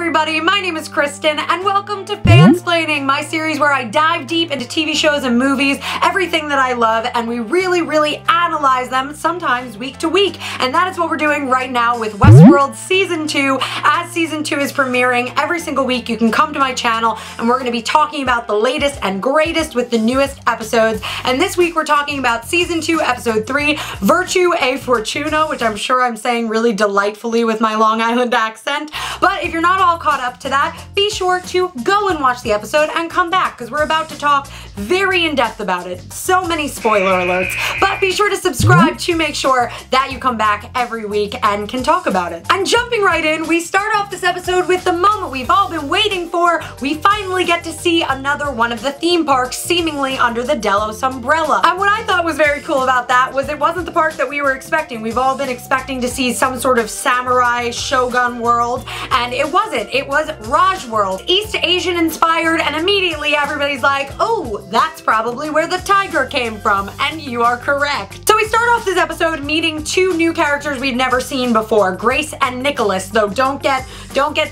everybody, my name is Kristen and welcome to Fansplaining, my series where I dive deep into TV shows and movies, everything that I love, and we really analyze them, sometimes week to week. And that is what we're doing right now with Westworld Season 2. As Season 2 is premiering every single week, you can come to my channel and we're going to be talking about the latest and greatest with the newest episodes. And this week we're talking about Season 2, Episode 3, Virtù e Fortuna, which I'm sure I'm saying really delightfully with my Long Island accent. But if you're not all caught up to that, be sure to go and watch the episode and come back because we're about to talk very in depth about it. So many spoiler alerts, but be sure to subscribe to make sure that you come back every week and can talk about it. And jumping right in, we start off this episode with the moment we've all been waiting for. We finally get to see another one of the theme parks seemingly under the Delos umbrella. And what I thought was very cool about that was it wasn't the park that we were expecting. We've all been expecting to see some sort of samurai Shogun World, and it wasn't. It was Raj World, East Asian inspired, and immediately everybody's like, oh, that's probably where the tiger came from, and you are correct. So we start off this episode meeting two new characters we've never seen before, Grace and Nicholas, though don't get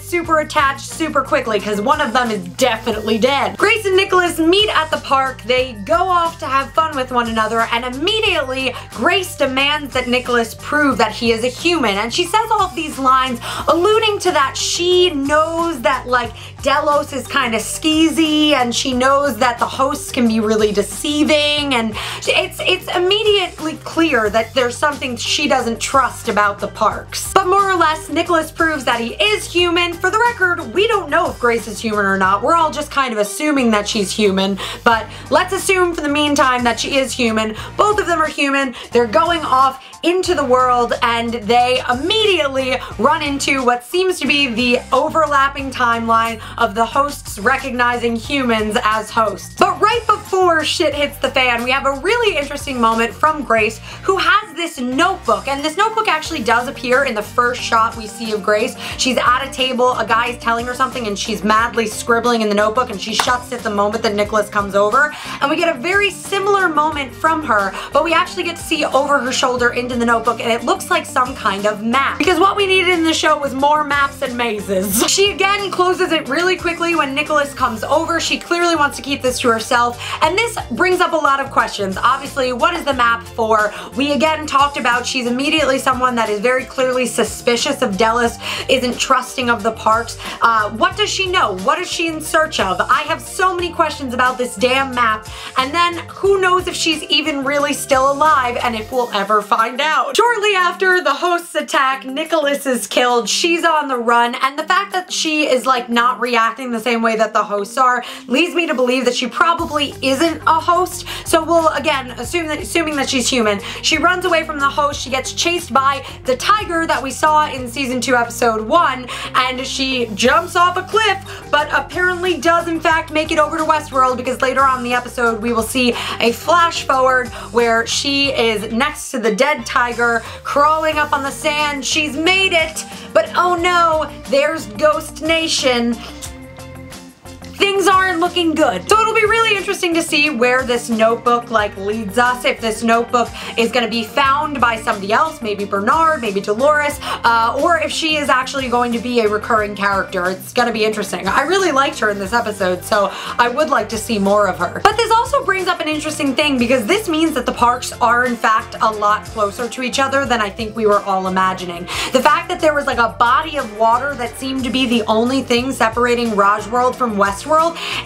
super attached super quickly because one of them is definitely dead. Grace and Nicholas meet at the park, they go off to have fun with one another, and immediately Grace demands that Nicholas prove that he is a human, and she says all of these lines alluding to that she knows that like Delos is kind of skeezy and she knows that the hosts can be really deceiving, and it's immediately clear that there's something she doesn't trust about the parks. But more or less, Nicholas proves that he is human. For the record, we don't know if Grace is human or not. We're all just kind of assuming that she's human, but let's assume for the meantime that she is human. Both of them are human. They're going off into the world and they immediately run into what seems to be the overlapping timeline of the hosts recognizing humans as hosts. But right before shit hits the fan, we have a really interesting moment from Grace, who has this notebook, and this notebook actually does appear in the first shot we see of Grace. She's at a table, a guy is telling her something, and she's madly scribbling in the notebook, and she shuts it the moment that Nicholas comes over, and we get a very similar moment from her, but we actually get to see over her shoulder into the notebook, and it looks like some kind of map, because what we needed in the show was more maps and mazes. She again closes it really quickly when Nicholas comes over. She clearly wants to keep this to herself, and this brings up a lot of questions. Obviously, what is the map for? We again talked about she's immediately someone that is very clearly suspicious of Delos, isn't trusting of the parks. What does she know? What is she in search of? I have so many questions about this damn map, and then who knows if she's even really still alive and if we'll ever find out. Shortly after the hosts attack, Nicholas is killed, she's on the run, and the fact that she is like not reacting the same way that the hosts are leads me to believe that she probably isn't a host. So we'll again assuming that she's human. She runs away from the host, she gets chased by the tiger that we saw in Season 2 Episode 1, and she jumps off a cliff, but apparently does in fact make it over to Westworld, because later on in the episode we will see a flash forward where she is next to the dead tiger, crawling up on the sand. She's made it, but oh no, there's Ghost Nation. Things aren't looking good. So it'll be really interesting to see where this notebook like leads us, if this notebook is going to be found by somebody else, maybe Bernard, maybe Dolores, or if she is actually going to be a recurring character. It's going to be interesting. I really liked her in this episode, so I would like to see more of her. But this also brings up an interesting thing, because this means that the parks are in fact a lot closer to each other than I think we were all imagining. The fact that there was like a body of water that seemed to be the only thing separating Raj World from Westworld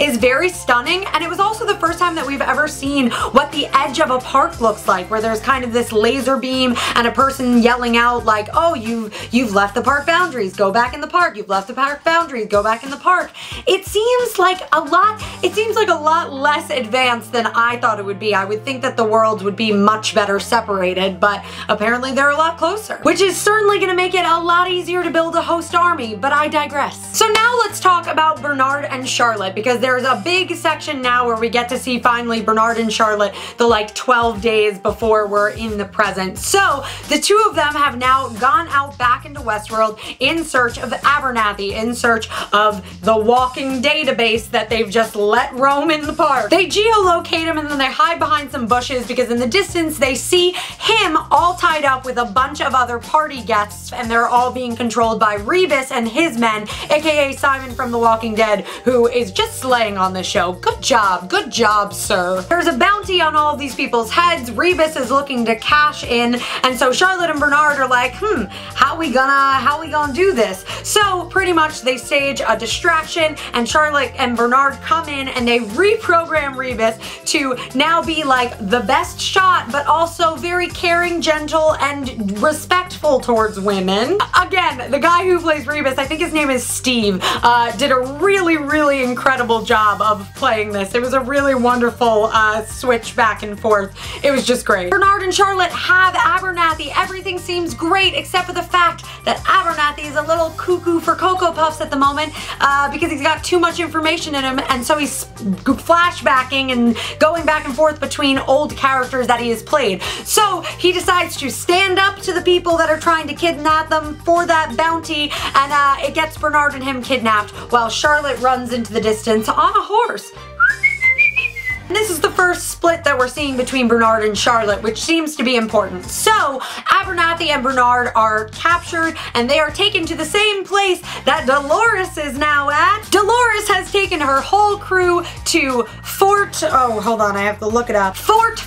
is very stunning, and it was also the first time that we've ever seen what the edge of a park looks like, where there's kind of this laser beam and a person yelling out like, oh, you've left the park boundaries, go back in the park, you've left the park boundaries, go back in the park. It seems like a lot less advanced than I thought it would be. I would think that the worlds would be much better separated, but apparently they're a lot closer, which is certainly going to make it a lot easier to build a host army, but I digress. So now let's talk about Bernard and Charlotte. Charlotte, because there's a big section now where we get to see finally Bernard and Charlotte the like 12 days before we're in the present. So the two of them have now gone out back into Westworld in search of Abernathy, in search of the walking database that they've just let roam in the park. They geolocate him and then they hide behind some bushes because in the distance they see him all tied up with a bunch of other party guests, and they're all being controlled by Rebus and his men, aka Simon from The Walking Dead, who is just slaying on this show. Good job, sir. There's a bounty on all of these people's heads. Rebus is looking to cash in, and so Charlotte and Bernard are like, how we gonna do this? So pretty much they stage a distraction, and Charlotte and Bernard come in and they reprogram Rebus to now be like the best shot, but also very caring, gentle, and respectful towards women. Again, the guy who plays Rebus, I think his name is Steve, did a really incredible job of playing this. It was a really wonderful switch back and forth. It was just great. Bernard and Charlotte have Abernathy. Everything seems great except for the fact that Abernathy is a little cuckoo for Cocoa Puffs at the moment because he's got too much information in him, and so he's flashbacking and going back and forth between old characters that he has played. So he decides to stand up to the people that are trying to kidnap them for that bounty, and it gets Bernard and him kidnapped while Charlotte runs into the distance on a horse. And this is the first split that we're seeing between Bernard and Charlotte, which seems to be important. So, Abernathy and Bernard are captured, and they are taken to the same place that Dolores is now at. Dolores has taken her whole crew to Fort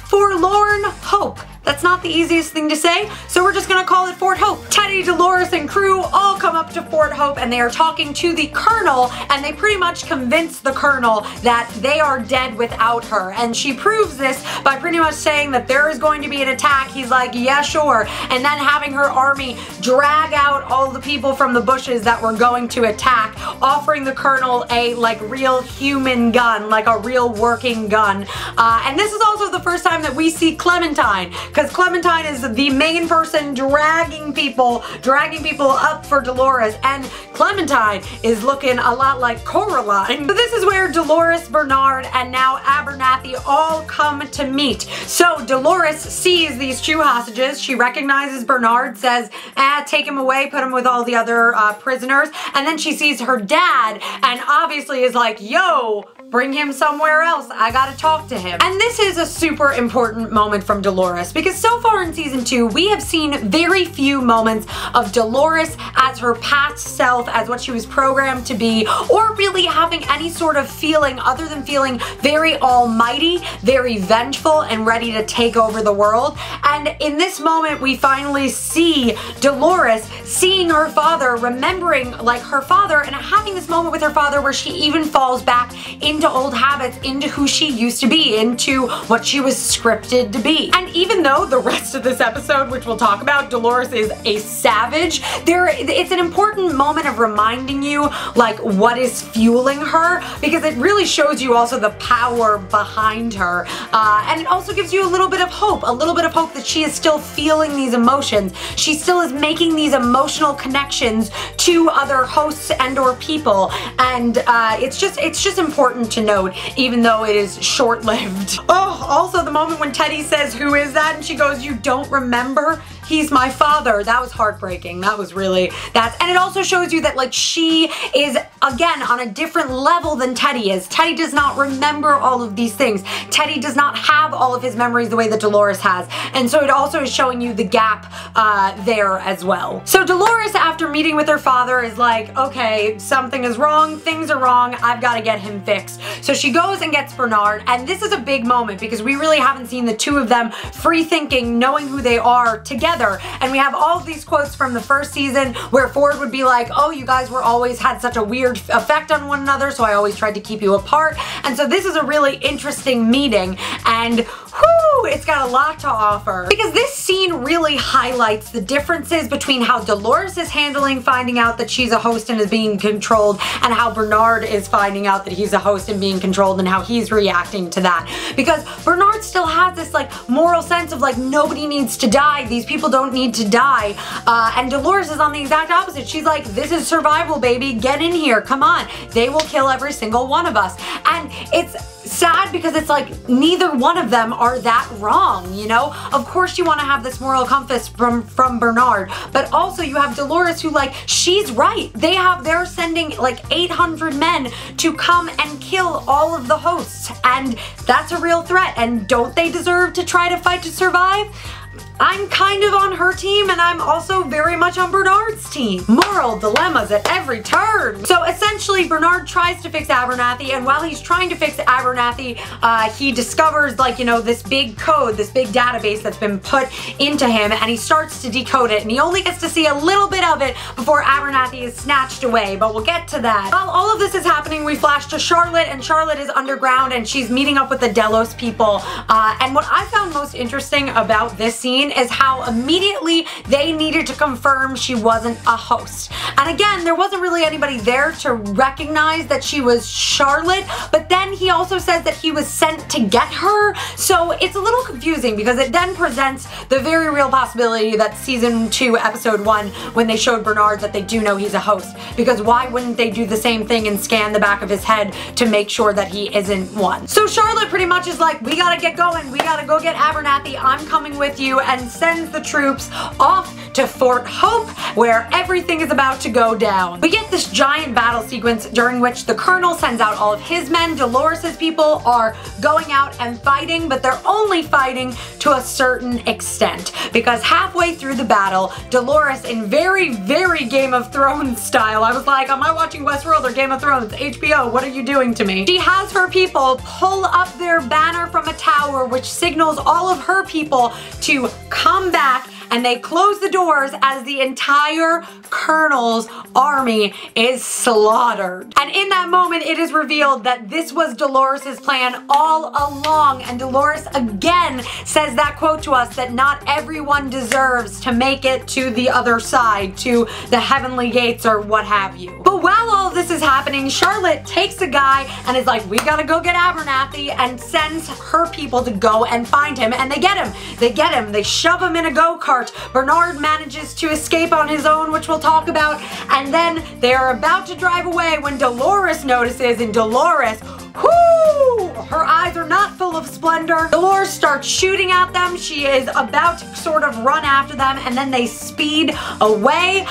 Forlorn Hope. That's not the easiest thing to say, so we're just gonna call it Fort Hope. Teddy, Dolores, and crew all come up to Fort Hope, and they are talking to the Colonel, and they pretty much convince the Colonel that they are dead without her. And she proves this by pretty much saying that there is going to be an attack. He's like, yeah, sure. And then having her army drag out all the people from the bushes that were going to attack, offering the Colonel a like real human gun, like a real working gun. And this is also the first time that we see Clementine, because Clementine is the main person dragging people up for Dolores, and Clementine is looking a lot like Coraline. So this is where Dolores, Bernard, and now Abernathy all come to meet. So Dolores sees these two hostages. She recognizes Bernard, says, take him away, put him with all the other prisoners, and then she sees her dad, and obviously is like, yo, bring him somewhere else. I gotta talk to him. And this is a super important moment from Dolores, because so far in season 2, we have seen very few moments of Dolores as her past self, as what she was programmed to be, or really having any sort of feeling other than feeling very almighty, very vengeful, and ready to take over the world. And in this moment, we finally see Dolores seeing her father, remembering like her father, and having this moment with her father where she even falls back into old habits, into who she used to be, into what she was scripted to be. And even though the rest of this episode, which we'll talk about, Dolores is a savage, it's an important moment of reminding you like what is fueling her, because it really shows you also the power behind her, and it also gives you a little bit of hope that she is still feeling these emotions. She still is making these emotional connections to other hosts and or people, and it's just important to note, even though it is short-lived. Oh, also the moment when Teddy says, "Who is that?" and she goes, "You don't remember? He's my father." That was heartbreaking. That was really, and it also shows you that like she is, again, on a different level than Teddy is. Teddy does not remember all of these things. Teddy does not have all of his memories the way that Dolores has. And so it also is showing you the gap there as well. So Dolores, after meeting with her father, is like, okay, something is wrong, things are wrong, I've got to get him fixed. So she goes and gets Bernard, and this is a big moment because we really haven't seen the two of them free thinking, knowing who they are together. And we have all of these quotes from the first season where Ford would be like, oh, you guys were always had such a weird effect on one another, so I always tried to keep you apart. And so this is a really interesting meeting, and whoo, it's got a lot to offer. Because this scene really highlights the differences between how Dolores is handling finding out that she's a host and is being controlled, and how Bernard is finding out that he's a host and being controlled, and how he's reacting to that. Because Bernard still has this like moral sense of like, nobody needs to die, these people don't need to die, and Dolores is on the exact opposite. She's like, this is survival, baby, get in here, come on, they will kill every single one of us. And it's sad because it's like neither one of them are that wrong, you know? Of course you want to have this moral compass from Bernard, but also you have Dolores who, like, she's right. They're sending like 800 men to come and kill all of the hosts, and that's a real threat, and don't they deserve to try to fight to survive? I'm kind of on her team, and I'm also very much on Bernard's team. Moral dilemmas at every turn. So essentially, Bernard tries to fix Abernathy, and while he's trying to fix Abernathy, he discovers, like, you know, this big code, this big database that's been put into him, and he starts to decode it, and he only gets to see a little bit of it before Abernathy is snatched away, but we'll get to that. While all of this is happening, we flash to Charlotte, and Charlotte is underground, and she's meeting up with the Delos people, and what I found most interesting about this scene is how immediately they needed to confirm she wasn't a host. And again, there wasn't really anybody there to recognize that she was Charlotte, but then he also says that he was sent to get her, so it's a little confusing because it then presents the very real possibility that season 2, episode 1, when they showed Bernard that they do know he's a host, because why wouldn't they do the same thing and scan the back of his head to make sure that he isn't one? So Charlotte pretty much is like, we gotta get going, we gotta go get Abernathy, I'm coming with you, and sends the troops off to Fort Hope, where everything is about to go down. We get this giant battle sequence during which the Colonel sends out all of his men. Dolores' people are going out and fighting, but they're only fighting to a certain extent, because halfway through the battle, Dolores, in very, very Game of Thrones style, I was like, am I watching Westworld or Game of Thrones? HBO, what are you doing to me? She has her people pull up their banner from a tower, which signals all of her people to come back, and they close the doors as the entire Colonel's army is slaughtered. And in that moment, it is revealed that this was Dolores' plan all along, and Dolores again says that quote to us, that not everyone deserves to make it to the other side, to the heavenly gates or what have you. But while all of this is happening, Charlotte takes a guy and is like, we gotta go get Abernathy, and sends her people to go and find him, and they get him. They get him. They shove him in a go-kart. Bernard manages to escape on his own, which we'll talk about, and then they are about to drive away when Dolores notices, and Dolores, whoo, her eyes are not full of splendor. Dolores starts shooting at them. She is about to sort of run after them, and then they speed away,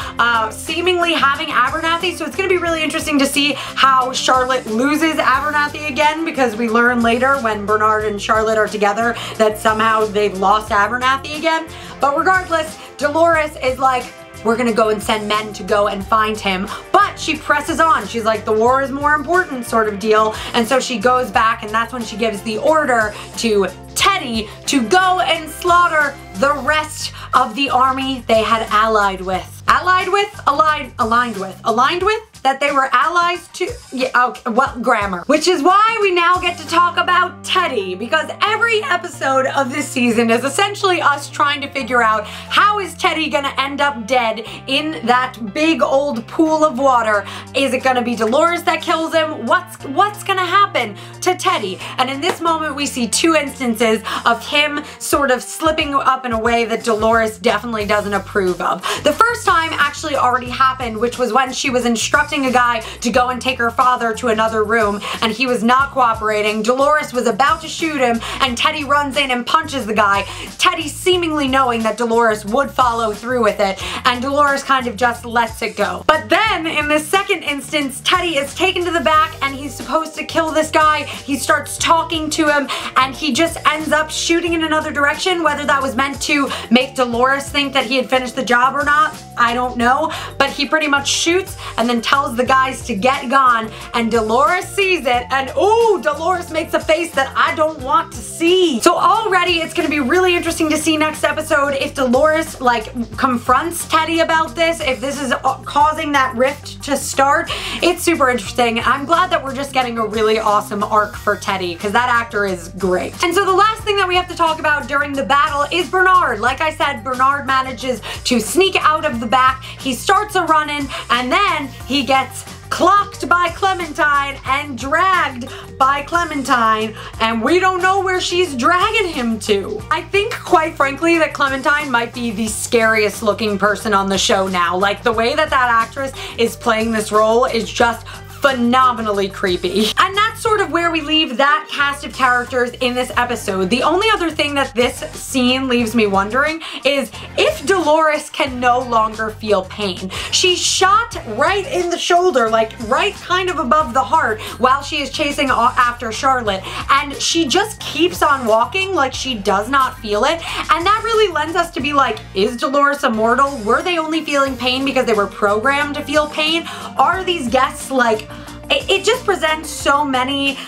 seemingly having Abernathy. So it's going to be really interesting to see how Charlotte loses Abernathy again, because we learn later when Bernard and Charlotte are together that somehow they've lost Abernathy again. But regardless, Dolores is like, we're gonna go and send men to go and find him. But she presses on. She's like, the war is more important sort of deal. And so she goes back, and that's when she gives the order to Teddy to go and slaughter the rest of the army they had allied with. Allied with? Aligned with? Aligned with? That they were allies to? Yeah, okay, well, grammar. Which is why we now get to talk about Teddy, because every episode of this season is essentially us trying to figure out, how is Teddy gonna end up dead in that big old pool of water? Is it gonna be Dolores that kills him? What's gonna happen to Teddy? And in this moment, we see two instances of him sort of slipping up in a way that Dolores definitely doesn't approve of. The first time actually already happened, which was when she was instructing a guy to go and take her father to another room, and he was not cooperating. Dolores was about to shoot him, and Teddy runs in and punches the guy. Teddy seemingly knowing that Dolores would follow through with it, and Dolores kind of just lets it go. But then, in the second instance, Teddy is taken to the back, and he's supposed to kill this guy. He starts talking to him, and he just ends up shooting in another direction. Whether that was meant to make Dolores think that he had finished the job or not, I don't know, but he pretty much shoots and then tells tells the guys to get gone, and Dolores sees it, and ooh, Dolores makes a face that I don't want to see. So already it's gonna be really interesting to see next episode if Dolores like confronts Teddy about this, if this is causing that rift to start. It's super interesting. I'm glad that we're just getting a really awesome arc for Teddy, because that actor is great. And so the last thing that we have to talk about during the battle is Bernard. Like I said, Bernard manages to sneak out of the back. He starts a running, and then he gets clocked by Clementine and dragged by Clementine, and we don't know where she's dragging him to. I think, quite frankly, that Clementine might be the scariest looking person on the show now. Like, the way that that actress is playing this role is just phenomenally creepy. And that's sort of where we leave that cast of characters in this episode. The only other thing that this scene leaves me wondering is if Dolores can no longer feel pain. She's shot right in the shoulder, like right kind of above the heart, while she is chasing after Charlotte, and she just keeps on walking like she does not feel it. And that really lends us to be like, is Dolores immortal? Were they only feeling pain because they were programmed to feel pain? Are these guests like, it just presents so many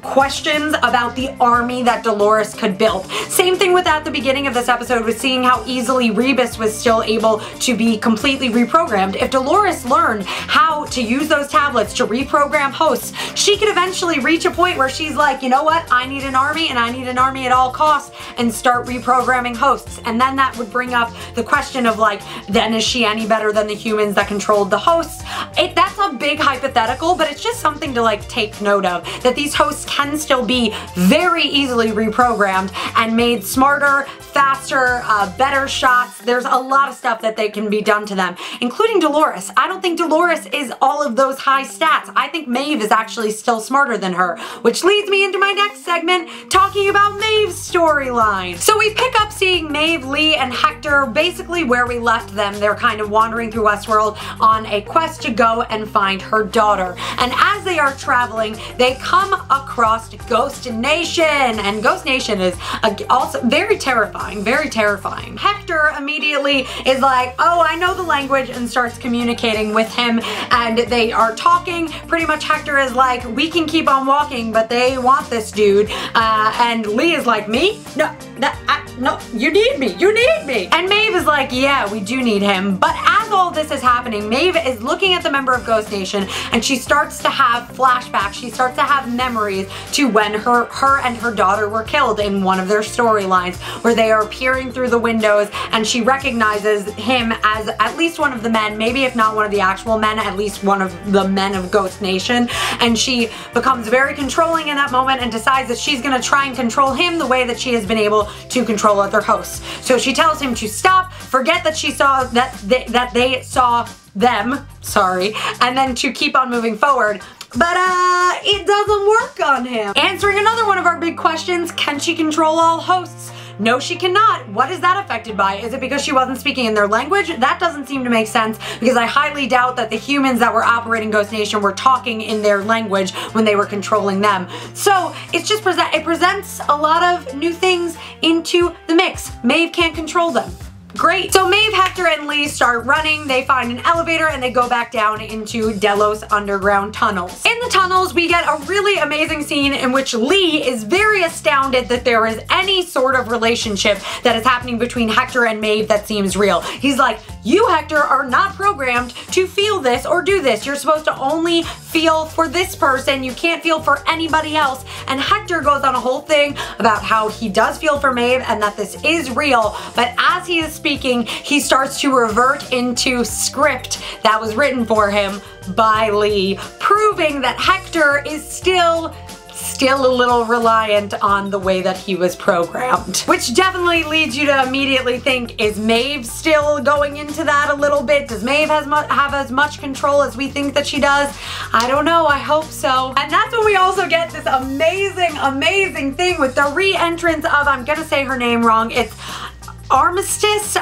questions about the army that Dolores could build. Same thing with at the beginning of this episode with seeing how easily Rebus was still able to be completely reprogrammed. If Dolores learned how to use those tablets to reprogram hosts, she could eventually reach a point where she's like, you know what, I need an army, and I need an army at all costs, and start reprogramming hosts. And then that would bring up the question of like, then is she any better than the humans that controlled the hosts? That's a big hypothetical, but it's just something to like take note of, that these hosts can still be very easily reprogrammed and made smarter, faster, better shots. There's a lot of stuff that they can be done to them, including Dolores. I don't think Dolores is all of those high stats. I think Maeve is actually still smarter than her, which leads me into my next segment, talking about Maeve's storyline. So we pick up seeing Maeve, Lee, and Hector basically where we left them. They're kind of wandering through Westworld on a quest to go and find her daughter. And as they are traveling, they come across Ghost Nation, and Ghost Nation is also very terrifying, very terrifying. Hector immediately is like, oh, I know the language, and starts communicating with him, and they are talking. Pretty much Hector is like, we can keep on walking, but they want this dude. And Lee is like, me? No, no, you need me, you need me. And Maeve is like, yeah, we do need him. But as all this is happening, Maeve is looking at the member of Ghost Nation, and she starts to have flashbacks. She starts to have memories to when her and her daughter were killed in one of their storylines, where they are peering through the windows, and she recognizes him as at least one of the men, maybe if not one of the actual men, at least one of the men of Ghost Nation. And she becomes very controlling in that moment and decides that she's gonna try and control him the way that she has been able to control other hosts. So she tells him to stop, forget that she saw that they saw them, sorry, and then to keep on moving forward. But it doesn't work on him. Answering another one of our big questions, can she control all hosts? No, she cannot. What is that affected by? Is it because she wasn't speaking in their language? That doesn't seem to make sense, because I highly doubt that the humans that were operating Ghost Nation were talking in their language when they were controlling them. So it's just it presents a lot of new things into the mix. Maeve can't control them. Great. So Maeve, Hector, and Lee start running. They find an elevator and they go back down into Delos underground tunnels. In the tunnels, we get a really amazing scene in which Lee is very astounded that there is any sort of relationship that is happening between Hector and Maeve that seems real. He's like, you, Hector, are not programmed to feel this or do this. You're supposed to only feel for this person. You can't feel for anybody else. And Hector goes on a whole thing about how he does feel for Maeve and that this is real, but as he is speaking, he starts to revert into script that was written for him by Lee, proving that Hector is still a little reliant on the way that he was programmed. Which definitely leads you to immediately think, is Maeve still going into that a little bit? Does Maeve have as much control as we think that she does? I don't know, I hope so. And that's when we also get this amazing, amazing thing with the re-entrance of, I'm gonna say her name wrong, it's Armistice,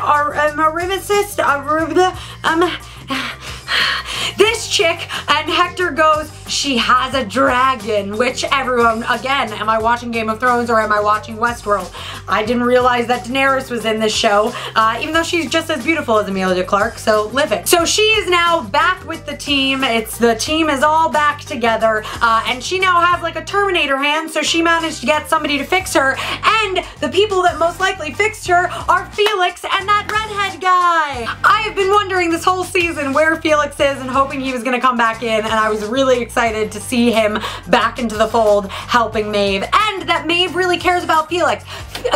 this chick, and Hector goes, she has a dragon, which everyone, again, am I watching Game of Thrones or am I watching Westworld? I didn't realize that Daenerys was in this show, even though she's just as beautiful as Emilia Clarke, so live it. So she is now back with the team. The team is all back together, and she now has like a Terminator hand, so she managed to get somebody to fix her, and the people that most likely fixed her are Felix and that redhead guy. I have been wondering this whole season where Felix is and hoping he was gonna come back in, and I was really excited to see him back into the fold helping Maeve, and that Maeve really cares about Felix,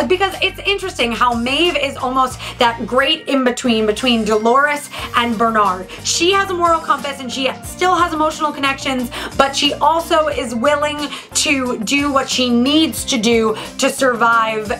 because it's interesting how Maeve is almost that great in-between between Dolores and Bernard. She has a moral compass and she still has emotional connections, but she also is willing to do what she needs to do to survive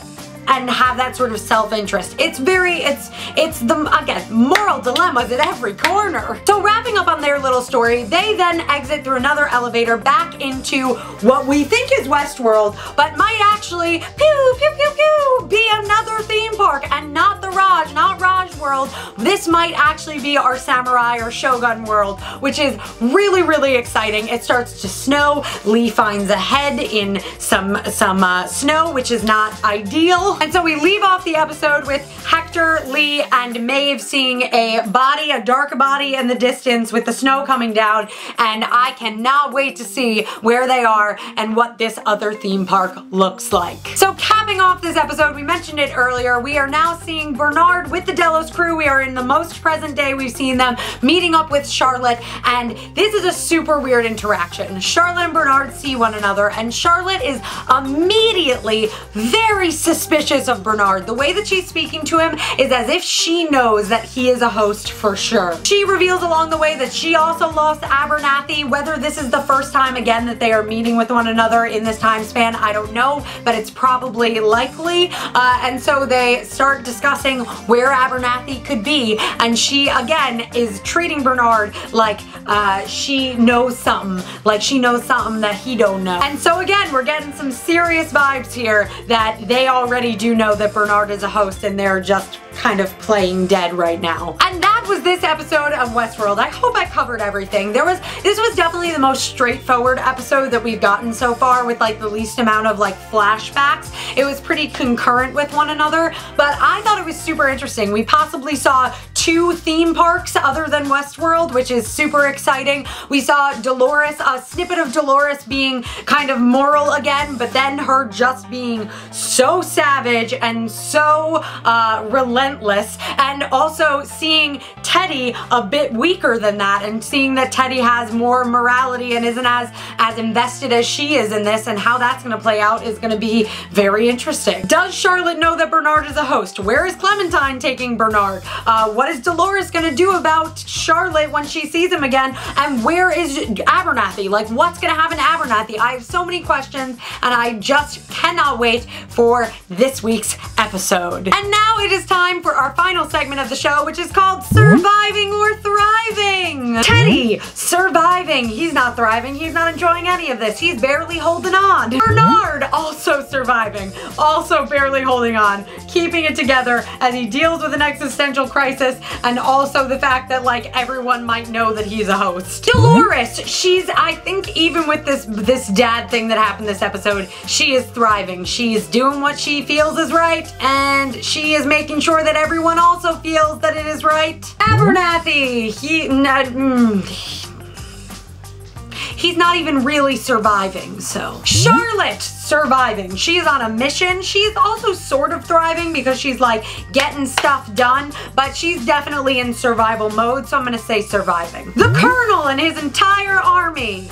and have that sort of self-interest. It's the, again, moral dilemmas at every corner. So wrapping up on their little story, they then exit through another elevator back into what we think is Westworld, but might actually, pew, pew, pew, pew, be another theme park, and not the Raj, not Raj World. This might actually be our Samurai or Shogun World, which is really, really exciting. It starts to snow. Lee finds a head in some snow, which is not ideal. And so we leave off the episode with Hector, Lee, and Maeve seeing a body, a dark body in the distance with the snow coming down, and I cannot wait to see where they are and what this other theme park looks like. So capping off this episode, we mentioned it earlier, we are now seeing Bernard with the Delos crew. We are in the most present day we've seen them meeting up with Charlotte, and this is a super weird interaction. Charlotte and Bernard see one another, and Charlotte is immediately very suspicious of Bernard. The way that she's speaking to him is as if she knows that he is a host for sure. She reveals along the way that she also lost Abernathy. Whether this is the first time again that they are meeting with one another in this time span, I don't know, but it's probably likely. And so they start discussing where Abernathy could be, and she again is treating Bernard like she knows something, that he don't know. And so again, we're getting some serious vibes here that they already do know that Bernard is a host and they're just kind of playing dead right now. And that was this episode of Westworld. I hope I covered everything. This was definitely the most straightforward episode that we've gotten so far, with like the least amount of like flashbacks. It was pretty concurrent with one another, but I thought it was super interesting. We possibly saw 2 theme parks other than Westworld, which is super exciting. We saw Dolores, a snippet of Dolores being kind of moral again, but then her just being so savage and so relentless, and also seeing Teddy a bit weaker than that, and seeing that Teddy has more morality and isn't as invested as she is in this, and how that's going to play out is going to be very interesting. Does Charlotte know that Bernard is a host? Where is Clementine taking Bernard? What is Dolores going to do about Charlotte when she sees him again? And where is Abernathy? Like, what's going to happen to Abernathy? I have so many questions, and I just cannot wait for this week's episode. And now it is time for our final segment of the show, which is called Surviving or Thriving. Teddy, surviving. He's not thriving. He's not enjoying any of this. He's barely holding on. Bernard, also surviving. Also barely holding on. Keeping it together as he deals with an existential crisis, and also the fact that like everyone might know that he's a host. Dolores, she's, I think even with this dad thing that happened this episode, she is thriving. She's doing what she feels is right, and she is making sure that everyone also feels that it is right. Abernathy, he's not even really surviving, so. Charlotte, surviving. She's on a mission. She's also sort of thriving because she's like getting stuff done, but she's definitely in survival mode, so I'm gonna say surviving. The Colonel and his entire army.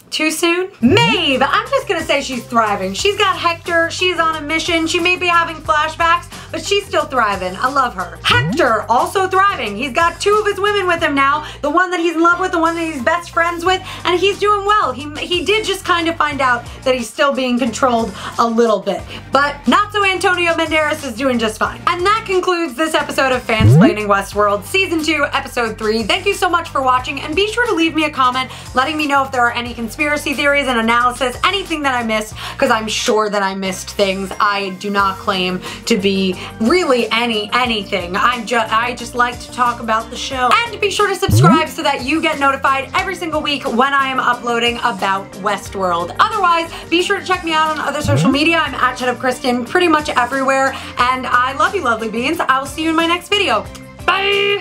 Too soon? Maeve, I'm just gonna say she's thriving. She's got Hector, she's on a mission, she may be having flashbacks, but she's still thriving. I love her. Hector, also thriving. He's got 2 of his women with him now, the one that he's in love with, the one that he's best friends with, and he's doing well. He did just kind of find out that he's still being controlled a little bit, but not so Antonio Banderas is doing just fine. And that concludes this episode of Fansplaining Westworld, Season 2, Episode 3. Thank you so much for watching, and be sure to leave me a comment letting me know if there are any conspiracy conspiracy theories and analysis, anything that I missed, because I'm sure that I missed things. I do not claim to be really anything. I just like to talk about the show. And be sure to subscribe so that you get notified every single week when I am uploading about Westworld. Otherwise, be sure to check me out on other social media. I'm at Kristen pretty much everywhere. And I love you, lovely beans. I will see you in my next video. Bye!